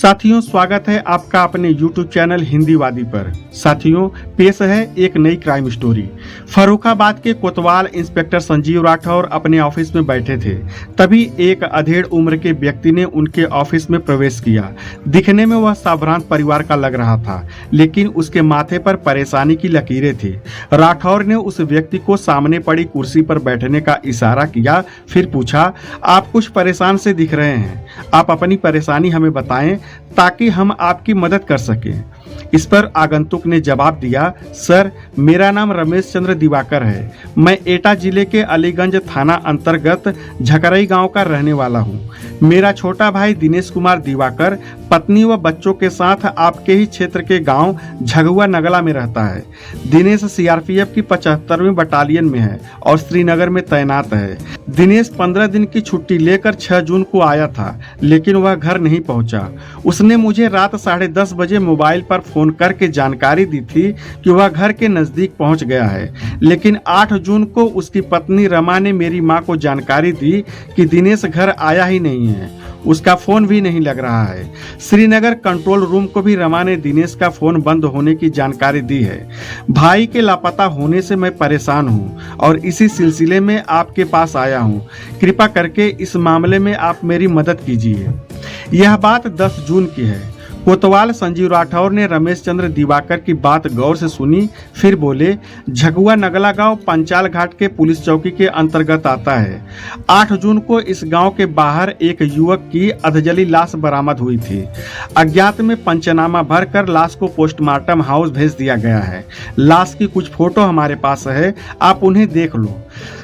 साथियों, स्वागत है आपका अपने YouTube चैनल हिंदीवादी पर। साथियों, पेश है एक नई क्राइम स्टोरी। फर्रुखाबाद के कोतवाल इंस्पेक्टर संजीव राठौर अपने ऑफिस में बैठे थे। तभी एक अधेड़ उम्र के व्यक्ति ने उनके ऑफिस में प्रवेश किया। दिखने में वह सावधान परिवार का लग रहा था, लेकिन उसके माथे पर परेशानी की लकीरें थी। राठौर ने उस व्यक्ति को सामने पड़ी कुर्सी पर बैठने का इशारा किया, फिर पूछा, आप कुछ परेशान से दिख रहे हैं, आप अपनी परेशानी हमें बताएं ताकि हम आपकी मदद कर सकें। इस पर आगंतुक ने जवाब दिया, सर, मेरा नाम रमेश चंद्र दिवाकर है। मैं एटा जिले के अलीगंज थाना अंतर्गत झकरई गांव का रहने वाला हूं। मेरा छोटा भाई दिनेश कुमार दिवाकर पत्नी व बच्चों के साथ आपके ही क्षेत्र के गांव झगुआ नगला में रहता है। दिनेश सीआरपीएफ की 75वीं बटालियन में है और श्रीनगर में तैनात है। दिनेश 15 दिन की छुट्टी लेकर 6 जून को आया था, लेकिन वह घर नहीं पहुंचा। उसने मुझे रात 10:30 बजे मोबाइल पर फोन करके जानकारी दी थी कि वह घर के नजदीक पहुंच गया है, लेकिन 8 जून को उसकी पत्नी रमा ने मेरी मां को जानकारी दी कि दिनेश घर आया ही नहीं है, उसका फोन भी नहीं लग रहा है। श्रीनगर कंट्रोल रूम को भी रमा ने दिनेश का फोन बंद होने की जानकारी दी है। भाई के लापता होने से मैं परेशान हूं और इसी सिलसिले में आपके पास आया हूं। कृपा करके इस मामले में आप मेरी मदद कीजिए। यह बात 10 जून की है। कोतवाल संजीव राठौर ने रमेश चंद्र दिवाकर की बात गौर से सुनी, फिर बोले, झगुआ नगला गांव पंचाल घाट के पुलिस चौकी के अंतर्गत आता है। 8 जून को इस गांव के बाहर एक युवक की अधजली लाश बरामद हुई थी। अज्ञात में पंचनामा भरकर लाश को पोस्टमार्टम हाउस भेज दिया गया है। लाश की कुछ फोटो हमारे पास है, आप उन्हें देख लो।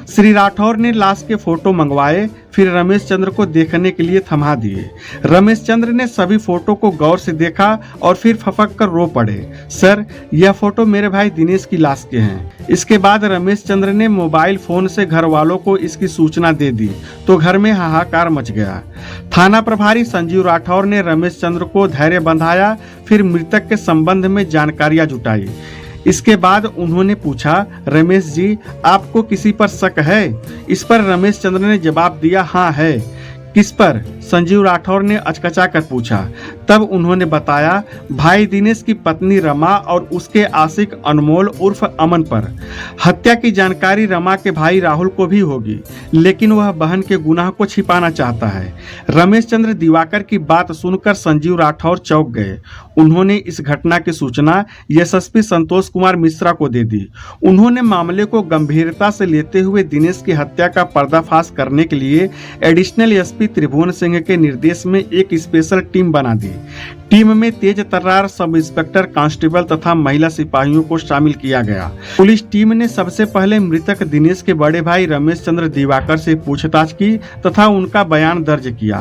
श्री राठौर ने लाश के फोटो मंगवाए, फिर रमेश चंद्र को देखने के लिए थमा दिए। रमेश चंद्र ने सभी फोटो को गौर से देखा और फिर फपक कर रो पड़े, सर, यह फोटो मेरे भाई दिनेश की लाश के हैं। इसके बाद रमेश चंद्र ने मोबाइल फोन से घर वालों को इसकी सूचना दे दी तो घर में हाहाकार मच गया। थाना प्रभारी संजीव राठौर ने रमेश चंद्र को धैर्य बंधाया, फिर मृतक के संबंध में जानकारियां जुटाई। इसके बाद उन्होंने पूछा, रमेश जी, आपको किसी पर शक है? इस पर रमेश चंद्र ने जवाब दिया, हाँ है। किस पर? संजीव राठौर ने अचकचा कर पूछा। तब उन्होंने बताया, भाई दिनेश की पत्नी रमा और उसके आशिक अनमोल उर्फ अमन पर। हत्या की जानकारी रमा के भाई राहुल को भी होगी, लेकिन वह बहन के गुनाह को छिपाना चाहता है। रमेश चंद्र दिवाकर की बात सुनकर संजीव राठौर चौंक गए। उन्होंने इस घटना की सूचना एसएसपी संतोष कुमार मिश्रा को दे दी। उन्होंने मामले को गंभीरता से लेते हुए दिनेश की हत्या का पर्दाफाश करने के लिए एडिशनल एसपी त्रिभुवन सिंह के निर्देश में एक स्पेशल टीम बना दी। टीम में तेज तर्रार सब इंस्पेक्टर, कांस्टेबल तथा महिला सिपाहियों को शामिल किया गया। पुलिस टीम ने सबसे पहले मृतक दिनेश के बड़े भाई रमेश चंद्र दिवाकर से पूछताछ की तथा उनका बयान दर्ज किया।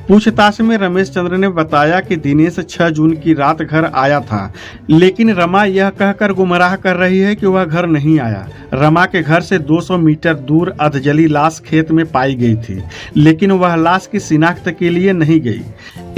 पूछताछ में रमेश चंद्र ने बताया कि दिनेश 6 जून की रात घर आया था, लेकिन रमा यह कहकर गुमराह कर रही है कि वह घर नहीं आया। रमा के घर से 200 मीटर दूर अधजली लाश खेत में पाई गई थी, लेकिन वह लाश की शिनाख्त के लिए नहीं गई।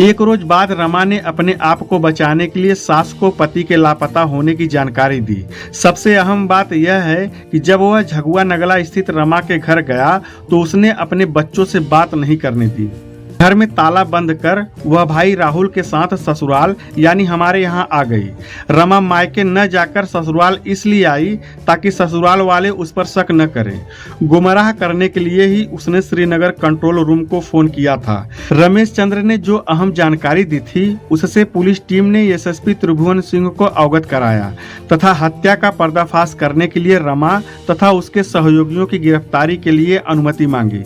एक रोज बाद रमा ने अपने आप को बचाने के लिए सास को पति के लापता होने की जानकारी दी। सबसे अहम बात यह है कि जब वह झगुआ नगला स्थित रमा के घर गया तो उसने अपने बच्चों से बात नहीं करने दी। घर में ताला बंद कर वह भाई राहुल के साथ ससुराल यानी हमारे यहाँ आ गई। रमा मायके न जाकर ससुराल इसलिए आई ताकि ससुराल वाले उस पर शक न करें। गुमराह करने के लिए ही उसने श्रीनगर कंट्रोल रूम को फोन किया था। रमेश चंद्र ने जो अहम जानकारी दी थी उससे पुलिस टीम ने एसएसपी त्रिभुवन सिंह को अवगत कराया तथा हत्या का पर्दाफाश करने के लिए रमा तथा उसके सहयोगियों की गिरफ्तारी के लिए अनुमति मांगी।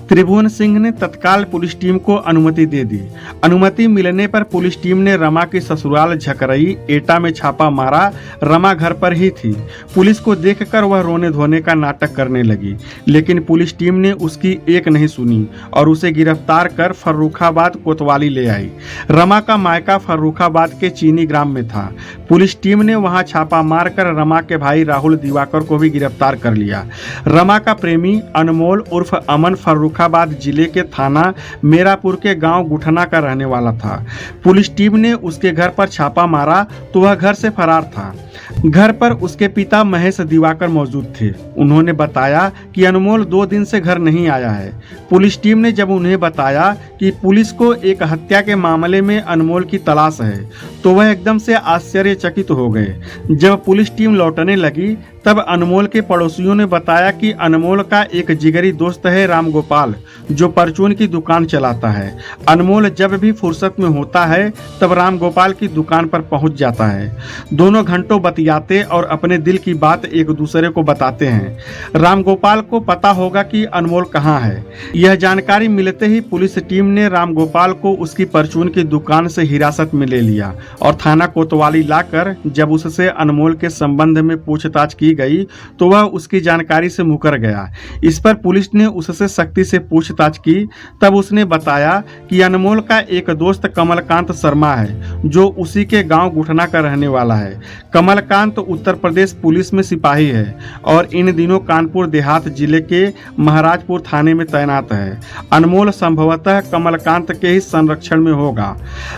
त्रिभुवन सिंह ने तत्काल पुलिस टीम को अनुमति दे दी। अनुमति मिलने पर पुलिस टीम ने रमा के ससुराल झकरई एटा में छापा मारा। रमा घर पर ही थी। पुलिस को देखकर वह रोने धोने का नाटक करने लगी, लेकिन पुलिस टीम ने उसकी एक नहीं सुनी और उसे गिरफ्तार कर फर्रुखाबाद कोतवाली ले आई। रमा का मायका फर्रुखाबाद के चीनी ग्राम में था। पुलिस टीम ने वहां छापा मारकर रमा के भाई राहुल दिवाकर को भी गिरफ्तार कर लिया। रमा का प्रेमी अनमोल उर्फ अमन फर्रुखाबाद फर्रुखाबाद जिले के थाना मेरापुर के गांव गुठना का रहने वाला था। पुलिस टीम ने उसके घर पर छापा मारा तो वह घर से फरार था। घर पर उसके पिता महेश दिवाकर मौजूद थे। उन्होंने बताया कि अनमोल 2 दिन से घर नहीं आया है। पुलिस टीम ने जब उन्हें बताया कि पुलिस को एक हत्या के मामले में अनमोल की तलाश है तो वह एकदम से आश्चर्यचकित हो गए। जब पुलिस टीम लौटने लगी तब अनमोल के पड़ोसियों ने बताया कि अनमोल का एक जिगरी दोस्त है रामगोपाल, जो परचून की दुकान चलाता है। अनमोल जब भी फुर्सत में होता है तब रामगोपाल की दुकान पर पहुंच जाता है। दोनों घंटों बतियाते और अपने दिल की बात एक दूसरे को बताते हैं। रामगोपाल को पता होगा कि अनमोल कहाँ है। यह जानकारी मिलते ही पुलिस टीम ने रामगोपाल को उसकी परचून की दुकान से हिरासत में ले लिया और थाना कोतवाली लाकर जब उससे अनमोल के संबंध में पूछताछ की गई तो वह उसकी जानकारी से मुकर गया। इस पर पुलिस ने उससे सख्ती से पूछताछ की। तब उसने बताया कि अनमोल का एक दोस्त कमलकांत शर्मा है, जो उसी के गांव गुठना का रहने वाला है। कमलकांत उत्तर प्रदेश पुलिस में सिपाही है और इन दिनों कानपुर देहात जिले के महाराजपुर थाने में तैनात है। अनमोल संभवतः कमलकांत के ही संरक्षण में होगा।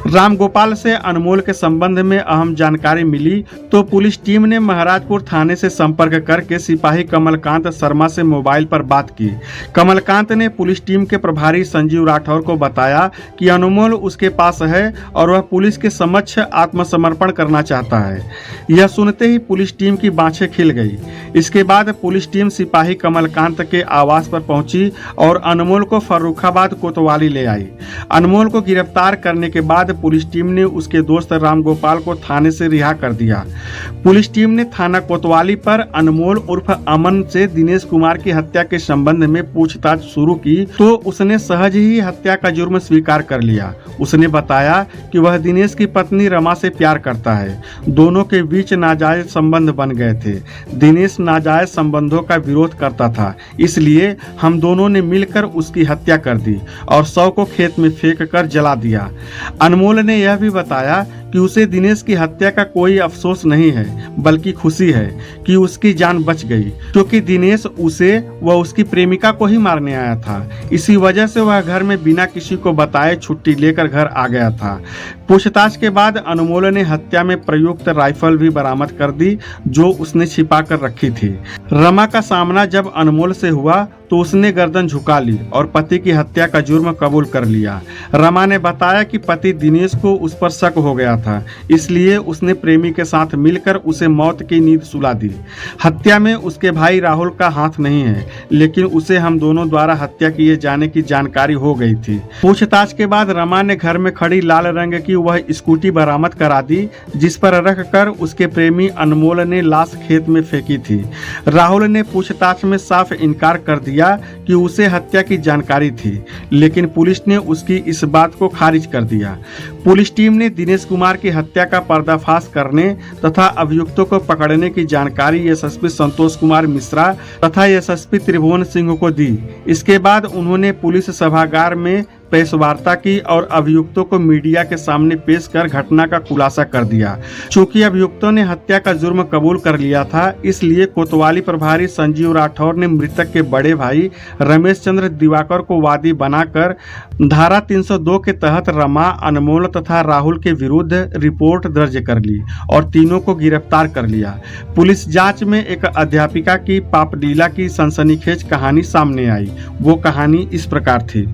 रामगोपाल से अनमोल के संबंध में अहम जानकारी मिली तो पुलिस टीम ने महाराजपुर थाने से संपर्क करके सिपाही कमलकांत शर्मा से मोबाइल पर बात की। कमलकांत ने पुलिस टीम के प्रभारी संजीव राठौर को बताया कि अनमोल उसके पास है और वह पुलिस के समक्ष आत्मसमर्पण करना चाहता है। यह सुनते ही पुलिस टीम की बाँछें खिल गई। इसके बाद पुलिस टीम सिपाही कमलकांत के आवास पर पहुंची और अनमोल को फर्रुखाबाद कोतवाली ले आई। अनमोल को गिरफ्तार करने के बाद पुलिस टीम ने उसके दोस्त रामगोपाल को थाने से रिहा कर दिया। पुलिस टीम ने थाना कोतवाली पर अनमोल उर्फ अमन से दिनेश कुमार की हत्या के संबंध में पूछताछ शुरू की तो उसने सहज ही हत्या का जुर्म स्वीकार कर लिया। उसने बताया कि वह दिनेश की पत्नी रमा से प्यार करता है। दोनों के बीच नाजायज संबंध बन गए थे। दिनेश नाजायज संबंधों का विरोध करता था, इसलिए हम दोनों ने मिलकर उसकी हत्या कर दी और शव को खेत में फेंक कर जला दिया। अनमोल ने यह भी बताया कि उसे दिनेश की हत्या का कोई अफसोस नहीं है, बल्कि खुशी है कि उसकी जान बच गई, क्योंकि दिनेश उसे व उसकी प्रेमिका को ही मारने आया था। इसी वजह से वह घर में बिना किसी को बताए छुट्टी लेकर घर आ गया था। पूछताछ के बाद अनमोल ने हत्या में प्रयुक्त राइफल भी बरामद कर दी, जो उसने छिपा कर रखी थी। रमा का सामना जब अनमोल से हुआ तो उसने गर्दन झुका ली और पति की हत्या का जुर्म कबूल कर लिया। रमा ने बताया कि पति दिनेश को उस पर शक हो गया था, इसलिए उसने प्रेमी के साथ मिलकर उसे मौत की नींद सुला दी। हत्या में उसके भाई राहुल का हाथ नहीं है, लेकिन उसे हम दोनों द्वारा हत्या किए जाने की जानकारी हो गई थी। पूछताछ के बाद रमा ने घर में खड़ी लाल रंग की वह स्कूटी बरामद करा दी, जिस पर रख कर उसके प्रेमी अनमोल ने लाश खेत में फेंकी थी। राहुल ने पूछताछ में साफ इनकार कर दिया कि उसे हत्या की जानकारी थी, लेकिन पुलिस ने उसकी इस बात को खारिज कर दिया। पुलिस टीम ने दिनेश कुमार की हत्या का पर्दाफाश करने तथा अभियुक्तों को पकड़ने की जानकारी एसएसपी संतोष कुमार मिश्रा तथा एसएसपी त्रिभुवन सिंह को दी। इसके बाद उन्होंने पुलिस सभागार में प्रेस वार्ता की और अभियुक्तों को मीडिया के सामने पेश कर घटना का खुलासा कर दिया। चूंकि अभियुक्तों ने हत्या का जुर्म कबूल कर लिया था, इसलिए कोतवाली प्रभारी संजीव राठौर ने मृतक के बड़े भाई रमेश चंद्र दिवाकर को वादी बनाकर धारा 302 के तहत रमा, अनमोल तथा राहुल के विरुद्ध रिपोर्ट दर्ज कर ली और तीनों को गिरफ्तार कर लिया। पुलिस जांच में एक अध्यापिका की पापलीला की सनसनीखेज कहानी सामने आई। वो कहानी इस प्रकार थी।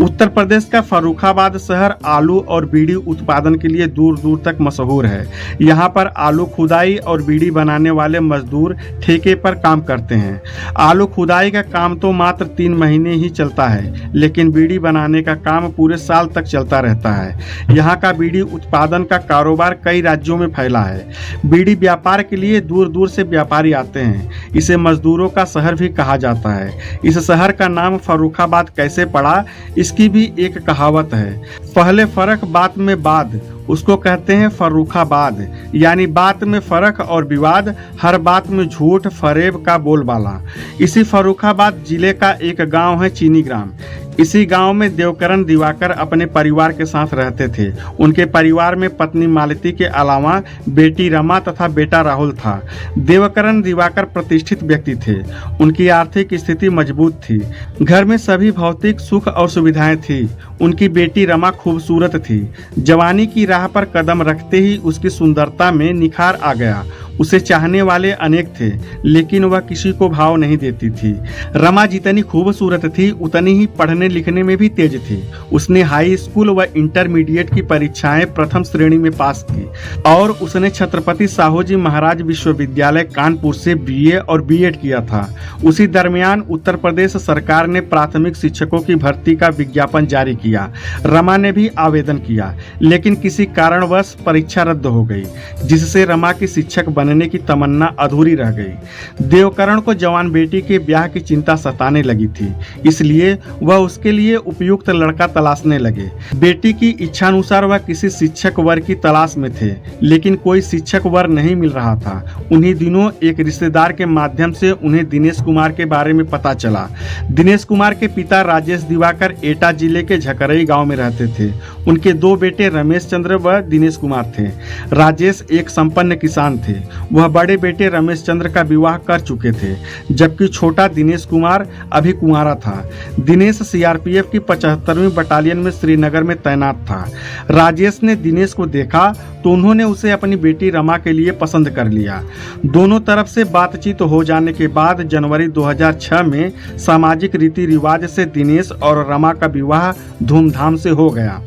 उत्तर प्रदेश का फर्रुखाबाद शहर आलू और बीड़ी उत्पादन के लिए दूर दूर तक मशहूर है। यहाँ पर आलू खुदाई और बीड़ी बनाने वाले मजदूर ठेके पर काम करते हैं। आलू खुदाई का काम तो मात्र 3 महीने ही चलता है, लेकिन बीड़ी बनाने का काम पूरे साल तक चलता रहता है। यहाँ का बीड़ी उत्पादन का कारोबार कई राज्यों में फैला है। बीड़ी व्यापार के लिए दूर दूर से व्यापारी आते हैं। इसे मजदूरों का शहर भी कहा जाता है। इस शहर का नाम फर्रुखाबाद कैसे पड़ा, इसकी भी एक कहावत है। पहले फर्क बात में बाद, उसको कहते हैं फर्रुखाबाद, यानी बात में फर्क और विवाद, हर बात में झूठ फरेब का बोलबाला। इसी फर्रुखाबाद जिले का एक गांव है चीनी ग्राम। इसी गांव में देवकरण दिवाकर अपने परिवार के साथ रहते थे। उनके परिवार में पत्नी मालती के अलावा बेटी रमा तथा बेटा राहुल था। देवकरण दिवाकर प्रतिष्ठित व्यक्ति थे। उनकी आर्थिक स्थिति मजबूत थी। घर में सभी भौतिक सुख और सुविधाएं थी। उनकी बेटी रमा खूबसूरत थी। जवानी की राह पर कदम रखते ही उसकी सुंदरता में निखार आ गया। उसे चाहने वाले अनेक थे, लेकिन वह किसी को भाव नहीं देती थी। रमा जितनी खूबसूरत थी उतनी ही पढ़ने लिखने में भी तेज थी। उसने हाई स्कूल व इंटरमीडिएट की परीक्षाएं प्रथम श्रेणी में पास की और उसने छत्रपति साहूजी महाराज विश्वविद्यालय कानपुर से बीए और बीएड किया था। उसी दरमियान उत्तर प्रदेश सरकार ने प्राथमिक शिक्षकों की भर्ती का विज्ञापन जारी किया। रमा ने भी आवेदन किया, लेकिन किसी कारणवश परीक्षा रद्द हो गई, जिससे रमा की शिक्षक बनने की तमन्ना अधूरी रह गई। देवकरण को जवान बेटी के ब्याह की चिंता सताने लगी थी, इसलिए वह उसके लिए उपयुक्त लड़का तलाशने लगे। बेटी की इच्छानुसार वह किसी शिक्षक वर की तलाश में थे, लेकिन कोई शिक्षक वर नहीं मिल रहा था। उन्हीं दिनों एक रिश्तेदार के माध्यम से उन्हें दिनेश कुमार के बारे में पता चला। दिनेश कुमार के पिता राजेश दिवाकर एटा जिले के झकरई गांव में रहते थे। उनके दो बेटे रमेश चंद्र व दिनेश कुमार थे। राजेश एक संपन्न किसान थे। वह बड़े बेटे रमेश चंद्र का विवाह कर चुके थे, जबकि छोटा दिनेश कुमार अभी कुंवारा था। दिनेश सीआरपीएफ की 75वीं बटालियन में श्रीनगर में तैनात था। राजेश ने दिनेश को देखा तो उन्होंने उसे अपनी बेटी रमा के लिए पसंद कर लिया। दोनों तरफ से बातचीत हो जाने के बाद जनवरी 2006 में सामाजिक रीति रिवाज से दिनेश और रमा का विवाह धूमधाम से हो गया।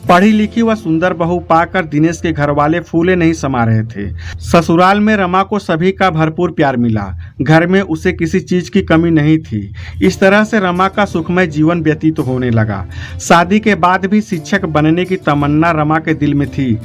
पढ़ी लिखी व सुंदर बहू पाकर दिनेश के घर वाले फूले नहीं समा रहे थे। ससुराल में रमा को सभी का भरपूर प्यार मिला। घर में उसे किसी चीज की कमी नहीं थी। इस तरह से रमा का सुखमय जीवन व्यतीत होने लगा। शादी के बाद भी शिक्षक बनने की तमन्ना रमा के दिल में थी।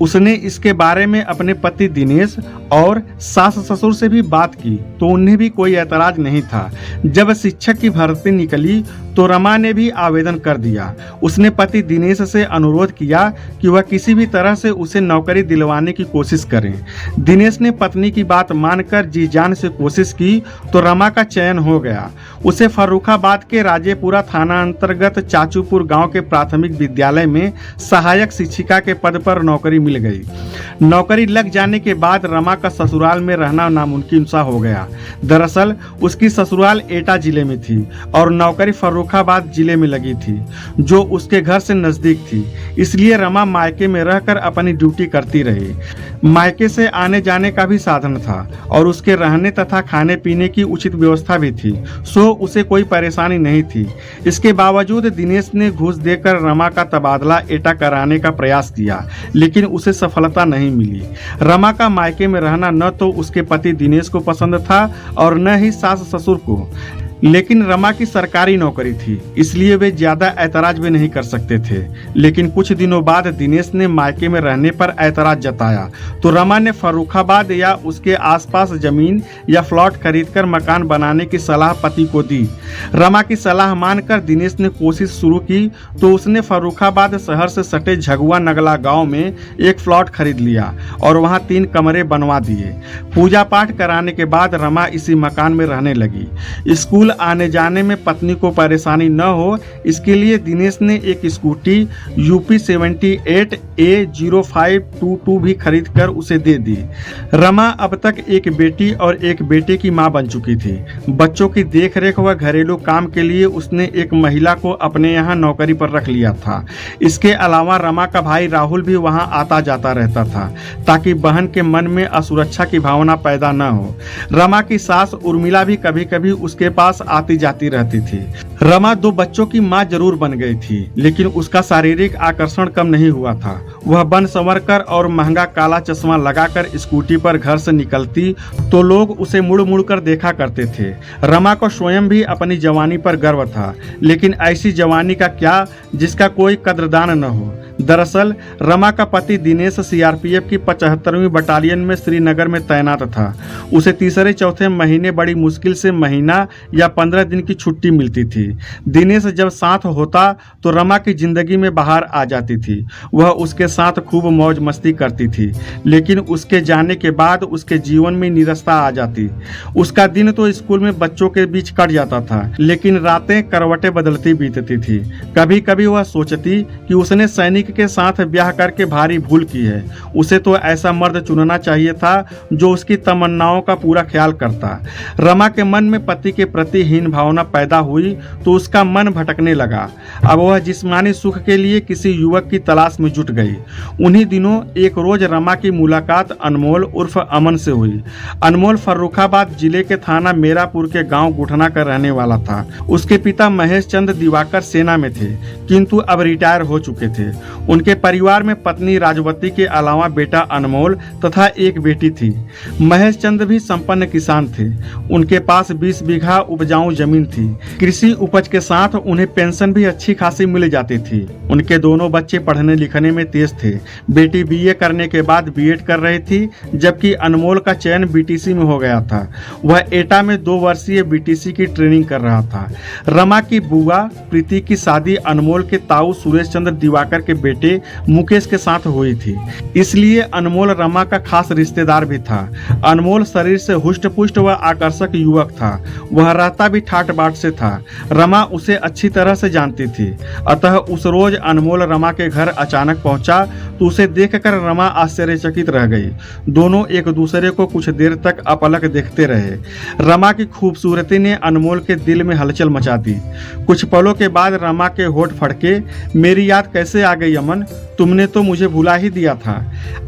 उसने इसके बारे में अपने पति दिनेश और सास ससुर से भी बात की तो उन्हें भी कोई ऐतराज नहीं था। जब शिक्षक की भर्ती निकली तो रमा ने भी आवेदन कर दिया। उसने पति दिनेश से अनुरोध किया कि वह किसी भी तरह से उसे नौकरी दिलवाने की कोशिश करें। दिनेश ने पत्नी की बात मानकर जी जान से कोशिश की तो रमा का चयन हो गया। उसे फर्रुखाबाद के राजेपुरा थाना अंतर्गत चाचूपुर गांव के प्राथमिक विद्यालय में सहायक शिक्षिका के पद पर नौकरी मिल गई। नौकरी लग जाने के बाद रमा का ससुराल में रहना नामुमकिन सा हो गया। दरअसल उसकी ससुराल एटा जिले में थी और नौकरी फर्रुखाबाद जिले में लगी थी, जो उसके घर से नजदीक थी। इसलिए रमा मायके में रहकर अपनी ड्यूटी करती रही। मायके से आने जाने का भी साधन था और उसके रहने तथा खाने पीने की उचित व्यवस्था भी थी, सो उसे कोई परेशानी नहीं थी। इसके बावजूद दिनेश ने घूस देकर रमा का तबादला एटा कराने का प्रयास किया, लेकिन उसे सफलता नहीं मिली। रमा का मायके में रहना न तो उसके पति दिनेश को पसंद था और न ही सास ससुर को, लेकिन रमा की सरकारी नौकरी थी, इसलिए वे ज्यादा ऐतराज भी नहीं कर सकते थे। लेकिन कुछ दिनों बाद दिनेश ने मायके में रहने पर ऐतराज जताया तो रमा ने फर्रुखाबाद या उसके आसपास जमीन या प्लॉट खरीदकर मकान बनाने की सलाह पति को दी। रमा की सलाह मानकर दिनेश ने कोशिश शुरू की तो उसने फर्रुखाबाद शहर से सटे झगुआ नगला गाँव में एक प्लॉट खरीद लिया और वहाँ 3 कमरे बनवा दिए। पूजा पाठ कराने के बाद रमा इसी मकान में रहने लगी। स्कूल आने जाने में पत्नी को परेशानी न हो, इसके लिए दिनेश ने एक स्कूटी यूपी 78 A0522 भी खरीदकर उसे दे दी। रमा अब तक एक बेटी और एक बेटे की मां बन चुकी थी। बच्चों की देखरेख व घरेलू काम के लिए उसने एक महिला को अपने यहाँ नौकरी पर रख लिया था। इसके अलावा रमा का भाई राहुल भी वहाँ आता जाता रहता था, ताकि बहन के मन में असुरक्षा की भावना पैदा न हो। रमा की सास उर्मिला भी कभी कभी उसके पास आती जाती रहती थी। रमा 2 बच्चों की मां जरूर बन गई थी, लेकिन उसका शारीरिक आकर्षण कम नहीं हुआ था। वह बन संवर कर और महंगा काला चश्मा लगाकर स्कूटी पर घर से निकलती तो लोग उसे मुड़ मुड़ कर देखा करते थे। रमा को स्वयं भी अपनी जवानी पर गर्व था, लेकिन ऐसी जवानी का क्या जिसका कोई कद्रदान न हो। दरअसल रमा का पति दिनेश सीआरपीएफ की 75वीं बटालियन में श्रीनगर में तैनात था। उसे तीसरे चौथे महीने बड़ी मुश्किल से महीना या 15 दिन की छुट्टी मिलती थी। दिनेश जब साथ होता तो रमा की जिंदगी में बाहर आ जाती थी। वह उसके साथ खूब मौज मस्ती करती थी, लेकिन उसके जाने के बाद उसके जीवन में निरस्ता आ जाती। उसका दिन तो स्कूल में बच्चों के बीच कट जाता था, लेकिन रातें करवटें बदलती बीतती थी। कभी कभी वह सोचती कि उसने सैनिक के साथ ब्याह करके भारी भूल की है। उसे तो ऐसा मर्द चुनना चाहिए था जो उसकी तमन्नाओं का पूरा ख्याल करता। रमा के मन में पति के प्रति हीन भावना पैदा हुई तो उसका मन भटकने लगा। अब वह जिस्मानी सुख के लिए किसी युवक की तलाश में जुट गई। उन्हीं दिनों एक रोज रमा की मुलाकात अनमोल उर्फ अमन से हुई। अनमोल फर्रुखाबाद जिले के थाना मेरापुर के गांव गुठना का रहने वाला था। उसके पिता महेश चंद दिवाकर सेना में थे, किंतु अब रिटायर हो चुके थे। उनके परिवार में पत्नी राजवती के अलावा बेटा अनमोल तथा एक बेटी थी। महेश चंद भी संपन्न किसान थे। उनके पास 20 बीघा उपजाऊ जमीन थी। कृषि उपज के साथ उन्हें पेंशन भी अच्छी खासी मिल जाती थी। उनके दोनों बच्चे पढ़ने लिखने में तेज थे। बेटी बीए करने के बाद बीएड कर रही थी, जबकि अनमोल का चयन बीटीसी में हो गया था। वह एटा में 2 वर्षीय बीटीसी की ट्रेनिंग कर रहा था। रमा की बुआ प्रीति की शादी अनमोल के ताऊ सुरेश चंद्र दिवाकर के बेटे मुकेश के साथ हुई थी, इसलिए अनमोल रमा का खास रिश्तेदार भी था। अनमोल शरीर से हुष्ट पुष्ट व आकर्षक युवक था। वह रहता भी ठाट बाट से था। रमा उसे अच्छी तरह से जानती थी, अतः उस रोज अनमोल रमा के घर अचानक पहुंचा तो उसे देखकर रमा आश्चर्यचकित रह गई। दोनों एक दूसरे को कुछ देर तक अपलक देखते रहे। रमा की खूबसूरती ने अनमोल के दिल में हलचल मचा दी। कुछ पलों के बाद रमा के होठ फड़के, मेरी याद कैसे आ गई अमन? तुमने तो मुझे भुला ही दिया था।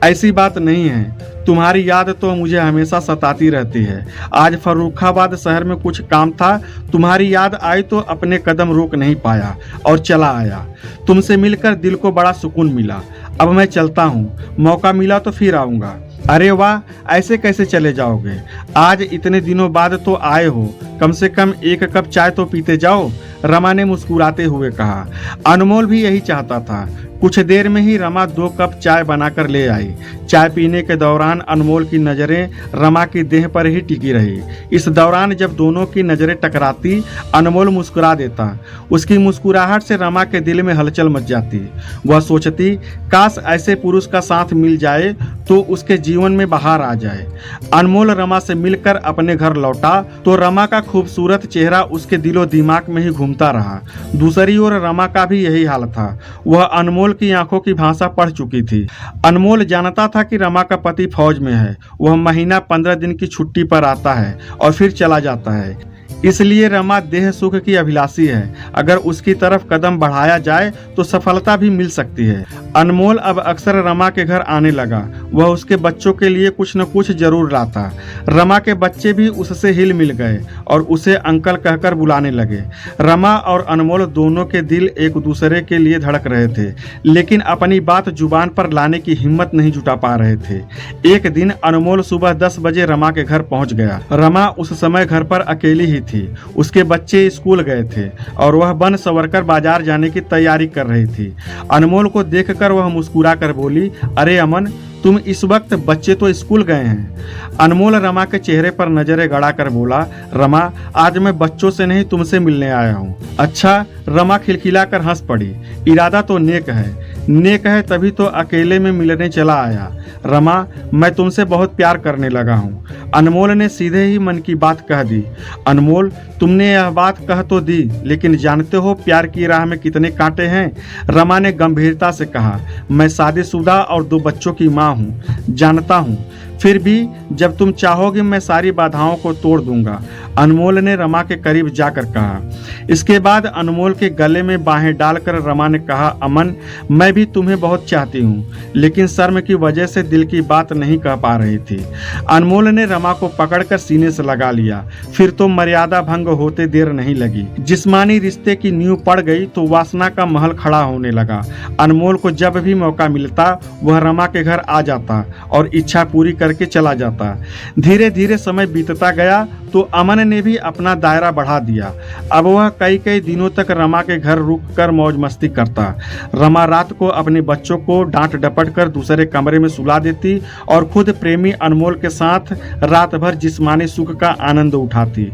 ऐसी बात नहीं है, तुम्हारी याद तो मुझे हमेशा सताती रहती है। आज फर्रुखाबाद शहर में कुछ काम था, तुम्हारी याद आई तो अपने कदम रोक नहीं पाया और चला आया। तुमसे मिलकर दिल को बड़ा सुकून मिला। अब मैं चलता हूँ, मौका मिला तो फिर आऊँगा। अरे वाह, ऐसे कैसे चले जाओगे? आज इतने दिनों बाद तो आए हो, कम से कम एक कप चाय तो पीते जाओ, रमा ने मुस्कुराते हुए कहा। अनमोल भी यही चाहता था। कुछ देर में ही रमा 2 कप चाय बनाकर ले आई। चाय पीने के दौरान अनमोल की नजरें रमा की देह पर ही टिकी रही। इस दौरान जब दोनों की नजरें टकराती, अनमोल मुस्कुरा देता। उसकी मुस्कुराहट से रमा के दिल में हलचल मच जाती। वह सोचती, काश ऐसे पुरुष का साथ मिल जाए तो उसके जीवन में बहार आ जाए। अनमोल रमा से मिलकर अपने घर लौटा तो रमा का खूबसूरत चेहरा उसके दिलो दिमाग में ही घूमता रहा। दूसरी ओर रमा का भी यही हाल था। वह अनमोल की आंखों की भाषा पढ़ चुकी थी। अनमोल जानता था कि रमा का पति फौज में है। वह महीना 15 दिन की छुट्टी पर आता है और फिर चला जाता है। इसलिए रमा देह सुख की अभिलाषी है। अगर उसकी तरफ कदम बढ़ाया जाए तो सफलता भी मिल सकती है। अनमोल अब अक्सर रमा के घर आने लगा। वह उसके बच्चों के लिए कुछ न कुछ जरूर लाता। रमा के बच्चे भी उससे हिल मिल गए और उसे अंकल कहकर बुलाने लगे। रमा और अनमोल दोनों के दिल एक दूसरे के लिए धड़क रहे थे, लेकिन अपनी बात जुबान पर लाने की हिम्मत नहीं जुटा पा रहे थे। एक दिन अनमोल सुबह 10 बजे रमा के घर पहुंच गया। रमा उस समय घर पर अकेली ही थी। उसके बच्चे स्कूल गए थे और वह बन संवरकर बाजार जाने की तैयारी कर रही थी। अनमोल को देखकर वह मुस्कुरा कर बोली, अरे अमन, तुम इस वक्त? बच्चे तो स्कूल गए हैं। अनमोल रमा के चेहरे पर नजरें गड़ाकर बोला, रमा, आज मैं बच्चों से नहीं तुमसे मिलने आया हूँ। अच्छा? रमा खिलखिलाकर हंस पड़ी। इरादा तो नेक है तभी तो अकेले में मिलने चला आया। रमा, मैं तुमसे बहुत प्यार करने लगा हूँ। अनमोल ने सीधे ही मन की बात कह दी। अनमोल, तुमने यह बात कह तो दी, लेकिन जानते हो प्यार की राह में कितने कांटे हैं? रमा ने गंभीरता से कहा। मैं शादीशुदा और 2 बच्चों की माँ हूँ, जानता हूँ। फिर भी जब तुम चाहोगे मैं सारी बाधाओं को तोड़ दूंगा, अनमोल ने रमा के करीब जाकर कहा। इसके बाद अनमोल के गले में बाहें डालकर रमा ने कहा, अमन, मैं भी तुम्हें बहुत चाहती हूँ, लेकिन शर्म की वजह से दिल की बात नहीं कह पा रही थी। अनमोल ने रमा को पकड़कर सीने से लगा लिया। फिर तो मर्यादा भंग होते देर नहीं लगी। जिस्मानी रिश्ते की नींव पड़ गई तो वासना का महल खड़ा होने लगा। अनमोल को जब भी मौका मिलता वह रमा के घर आ जाता और इच्छा पूरी करके के चला जाता। धीरे धीरे समय बीतता गया तो अमन ने भी अपना दायरा बढ़ा दिया। अब वह कई कई दिनों तक रमा के घर रुककर मौज मस्ती करता। रमा रात को अपने बच्चों को डांट डपट कर दूसरे कमरे में सुला देती और खुद प्रेमी अनमोल के साथ रात भर जिस्मानी सुख का आनंद उठाती।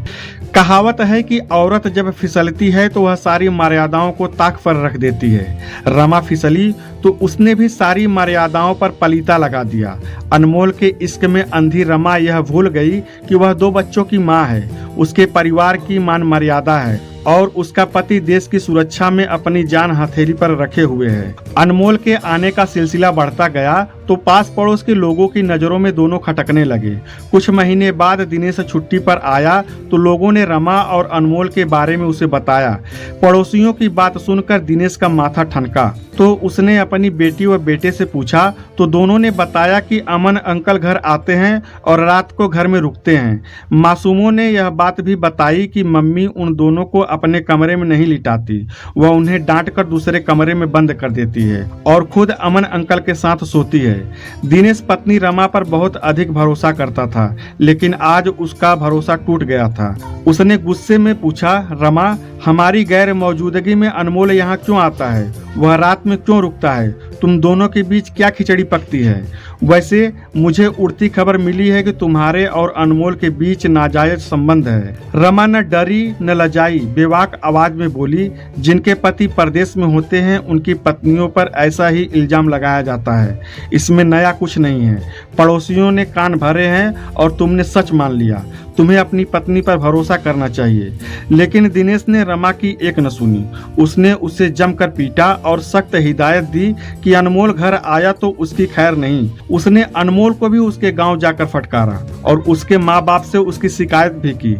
कहावत है कि औरत जब फिसलती है तो वह सारी मर्यादाओं को ताक पर रख देती है। रमा फिसली तो उसने भी सारी मर्यादाओं पर पलीता लगा दिया। अनमोल के इश्क में अंधी रमा यह भूल गई कि वह 2 बच्चों की माँ है, उसके परिवार की मान मर्यादा है और उसका पति देश की सुरक्षा में अपनी जान हथेली पर रखे हुए है। अनमोल के आने का सिलसिला बढ़ता गया तो पास पड़ोस के लोगों की नजरों में दोनों खटकने लगे। कुछ महीने बाद दिनेश छुट्टी पर आया तो लोगों ने रमा और अनमोल के बारे में उसे बताया। पड़ोसियों की बात सुनकर दिनेश का माथा ठनका तो उसने अपनी बेटी व बेटे से पूछा तो दोनों ने बताया कि अमन अंकल घर आते हैं और रात को घर में रुकते हैं। मासूमों ने यह बात भी बताई कि मम्मी उन दोनों को अपने कमरे में नहीं लिटाती, वह उन्हें डांट कर दूसरे कमरे में बंद कर देती है और खुद अमन अंकल के साथ सोती है। दिनेश पत्नी रमा पर बहुत अधिक भरोसा करता था, लेकिन आज उसका भरोसा टूट गया था। उसने गुस्से में पूछा, रमा, हमारी गैर मौजूदगी में अनमोल यहाँ क्यों आता है? वह रात में क्यों रुकता है? तुम दोनों के बीच क्या खिचड़ी पकती है? वैसे मुझे उड़ती खबर मिली है कि तुम्हारे और अनमोल के बीच नाजायज संबंध है। रमा न डरी न लजाई, बेबाक आवाज में बोली, जिनके पति परदेश में होते हैं उनकी पत्नियों पर ऐसा ही इल्जाम लगाया जाता है। इसमें नया कुछ नहीं है। पड़ोसियों ने कान भरे हैं और तुमने सच मान लिया। तुम्हें अपनी पत्नी पर भरोसा करना चाहिए। लेकिन दिनेश ने रमा की एक न सुनी। उसने उसे जमकर पीटा और सख्त हिदायत दी कि अनमोल घर आया तो उसकी खैर नहीं। उसने अनमोल को भी उसके गांव जाकर फटकारा और उसके माँ बाप से उसकी शिकायत भी की।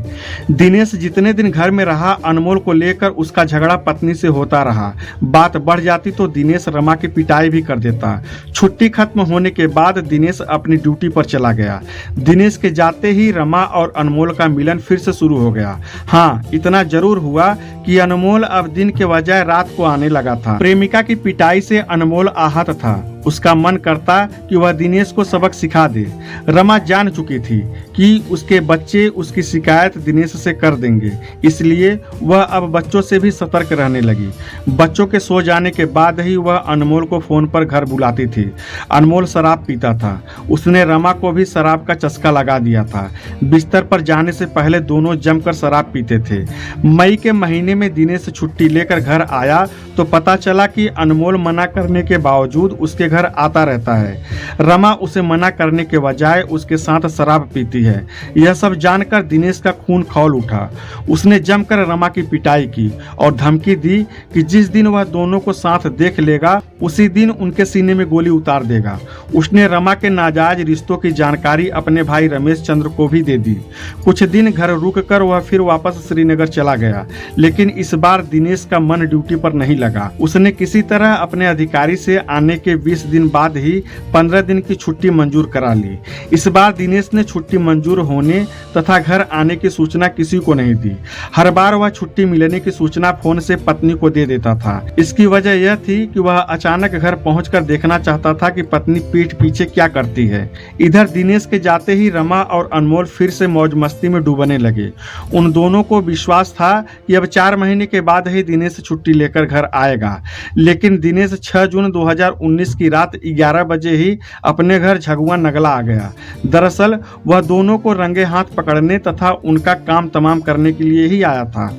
दिनेश जितने दिन घर में रहा अनमोल को लेकर उसका झगड़ा पत्नी से होता रहा। बात बढ़ जाती तो दिनेश रमा की पिटाई भी कर देता। छुट्टी खत्म होने के बाद दिनेश अपनी ड्यूटी पर चला गया। दिनेश के जाते ही रमा और अनमोल का मिलन फिर से शुरू हो गया। हाँ, इतना जरूर हुआ कि अनमोल अब दिन के बजाय रात को आने लगा था। प्रेमिका की पिटाई से अनमोल आहत था। उसका मन करता कि वह दिनेश को सबक सिखा दे। रमा जान चुकी थी कि उसके बच्चे उसकी शिकायत दिनेश से कर देंगे, इसलिए वह अब बच्चों से भी सतर्क रहने लगी। बच्चों के सो जाने के बाद ही वह अनमोल को फोन पर घर बुलाती थी। अनमोल शराब पीता था। उसने रमा को भी शराब का चस्का लगा दिया था। बिस्तर पर जाने से पहले दोनों जमकर शराब पीते थे। मई के महीने में दिनेश छुट्टी लेकर घर आया तो पता चला कि अनमोल मना करने के बावजूद उसके घर आता रहता है। रमा उसे मना करने के बजाय उसके साथ शराब पीती है। यह सब जानकर दिनेश का खून खौल उठा। उसने जमकर रमा की पिटाई की और धमकी दी कि जिस दिन वह दोनों को साथ देख लेगा उसी दिन उनके सीने में गोली उतार देगा। उसने रमा के नाजायज रिश्तों की जानकारी अपने भाई रमेश चंद्र को भी दे दी। कुछ दिन घर रुककर वह फिर वापस श्रीनगर चला गया, लेकिन इस बार दिनेश का मन ड्यूटी पर नहीं लगा। उसने किसी तरह अपने अधिकारी से आने के 20 दिन बाद ही 15 दिन की छुट्टी मंजूर करा ली। इस बार दिनेश ने छुट्टी मंजूर होने तथा घर आने की सूचना किसी को नहीं दी। हर बार वह छुट्टी मिलने की सूचना फोन से पत्नी को दे देता था। इसकी वजह यह थी कि वह अचानक घर पहुंचकर देखना चाहता था कि पत्नी पीठ पीछे क्या करती है। इधर दिनेश के जाते ही रमा और अनमोल फिर से मौज मस्ती में डूबने लगे। उन दोनों को विश्वास था कि अब 4 महीने के बाद ही दिनेश छुट्टी लेकर घर आएगा, लेकिन दिनेश 6 जून 2019 की रात 11 बजे ही अपने घर झगुआ नगला आ गया। दरअसल वह दोनों को रंगे हाथ पकड़ने तथा उनका काम तमाम करने के लिए ही आया था।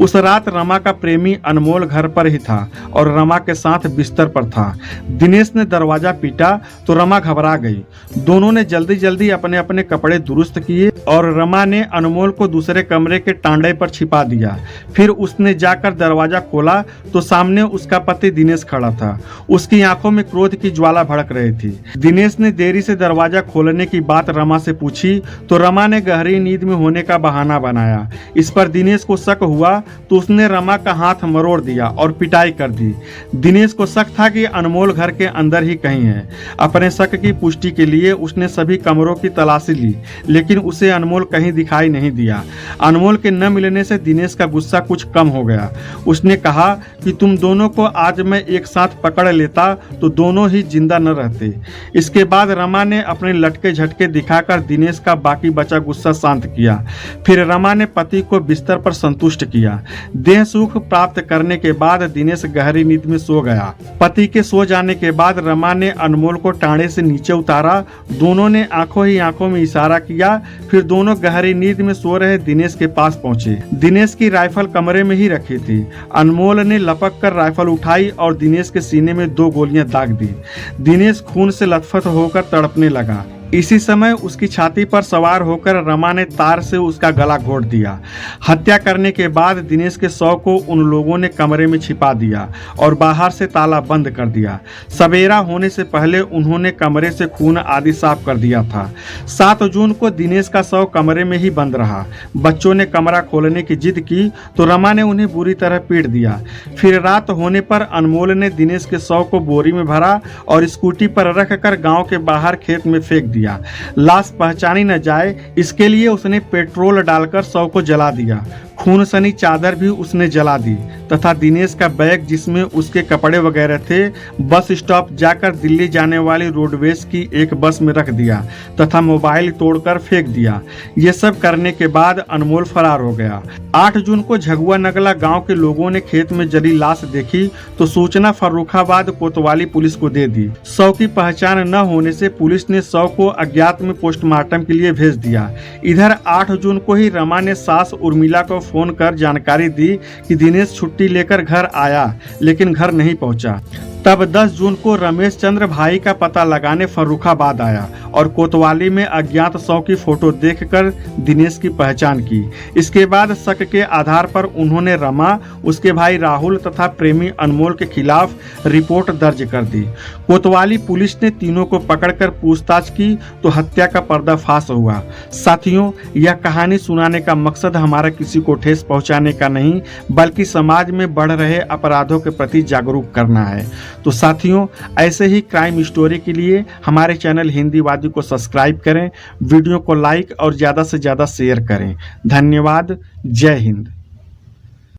उस रात रमा का प्रेमी अनमोल घर पर ही था और रमा के साथ बिस्तर पर था। दिनेश ने दरवाजा पीटा तो रमा घबरा गई। दोनों ने जल्दी जल्दी अपने अपने कपड़े दुरुस्त किए और रमा ने अनमोल को दूसरे कमरे के टांडे पर छिपा दिया। फिर उसने जाकर दरवाजा खोला तो सामने उसका पति दिनेश खड़ा था। उसकी आंखों में क्रोध की ज्वाला भड़क रही थी। दिनेश ने देरी से दरवाजा खोलने की बात रमा से पूछी तो रमा ने गहरी नींद में होने का बहाना बनाया। इस पर दिनेश को शक हुआ तो उसने रमा का हाथ मरोड़ दिया और पिटाई कर दी। दिनेश को शक था कि अनमोल घर के अंदर ही कहीं है। अपने शक की पुष्टि के लिए उसने सभी कमरों की तलाशी ली, लेकिन उसे अनमोल कहीं दिखाई नहीं दिया। अनमोल के न मिलने से दिनेश का गुस्सा कुछ कम हो गया। उसने कहा कि तुम दोनों को आज मैं एक साथ पकड़ लेता तो दोनों ही जिंदा न रहते। इसके बाद रमा ने अपने लटके झटके दिखाकर दिनेश का बाकी बचा गुस्सा शांत किया। फिर रमा ने पति को बिस्तर पर संतुष्ट किया। देह सुख प्राप्त करने के बाद दिनेश गहरी नींद में सो गया। पति के सो जाने के बाद रमा ने अनमोल को टांडे से नीचे उतारा। दोनों ने आंखों ही आंखों में इशारा किया। फिर दोनों गहरी नींद में सो रहे दिनेश के पास पहुंचे। दिनेश की राइफल कमरे में ही रखी थी। अनमोल ने लपक कर राइफल उठाई और दिनेश के सीने में 2 गोलियां दाग दी। दिनेश खून से लथपथ होकर तड़पने लगा। इसी समय उसकी छाती पर सवार होकर रमा ने तार से उसका गला घोट दिया। हत्या करने के बाद दिनेश के शव को उन लोगों ने कमरे में छिपा दिया और बाहर से ताला बंद कर दिया। सवेरा होने से पहले उन्होंने कमरे से खून आदि साफ कर दिया था। 7 जून को दिनेश का शव कमरे में ही बंद रहा। बच्चों ने कमरा खोलने की जिद की तो रमा ने उन्हें बुरी तरह पीट दिया। फिर रात होने पर अनमोल ने दिनेश के शव को बोरी में भरा और स्कूटी पर रखकर गांव के बाहर खेत में फेंक दिया। लाश पहचानी न जाए इसके लिए उसने पेट्रोल डालकर शव को जला दिया। खून सनी चादर भी उसने जला दी तथा दिनेश का बैग जिसमें उसके कपड़े वगैरह थे बस स्टॉप जाकर दिल्ली जाने वाली रोडवेज की एक बस में रख दिया तथा मोबाइल तोड़कर फेंक दिया। ये सब करने के बाद अनमोल फरार हो गया। 8 जून को झगुआ नगला गांव के लोगों ने खेत में जली लाश देखी तो सूचना फर्रुखाबाद कोतवाली पुलिस को दे दी। शव की पहचान न होने से पुलिस ने शव को अज्ञात में पोस्टमार्टम के लिए भेज दिया। इधर 8 जून को ही रमा ने सास उर्मिला को फोन कर जानकारी दी कि दिनेश छुट्टी लेकर घर आया लेकिन घर नहीं पहुंचा। तब 10 जून को रमेश चंद्र भाई का पता लगाने फर्रुखाबाद आया और कोतवाली में अज्ञात शव की फोटो देखकर दिनेश की पहचान की। इसके बाद शक के आधार पर उन्होंने रमा, उसके भाई राहुल तथा प्रेमी अनमोल के खिलाफ रिपोर्ट दर्ज कर दी। कोतवाली पुलिस ने तीनों को पकड़कर पूछताछ की तो हत्या का पर्दाफाश हुआ। साथियों, यह कहानी सुनाने का मकसद हमारा किसी को ठेस पहुंचाने का नहीं बल्कि समाज में बढ़ रहे अपराधों के प्रति जागरूक करना है। तो साथियों, ऐसे ही क्राइम स्टोरी के लिए हमारे चैनल हिंदीवादी को सब्सक्राइब करें, वीडियो को लाइक और ज़्यादा से ज़्यादा शेयर करें। धन्यवाद। जय हिंद।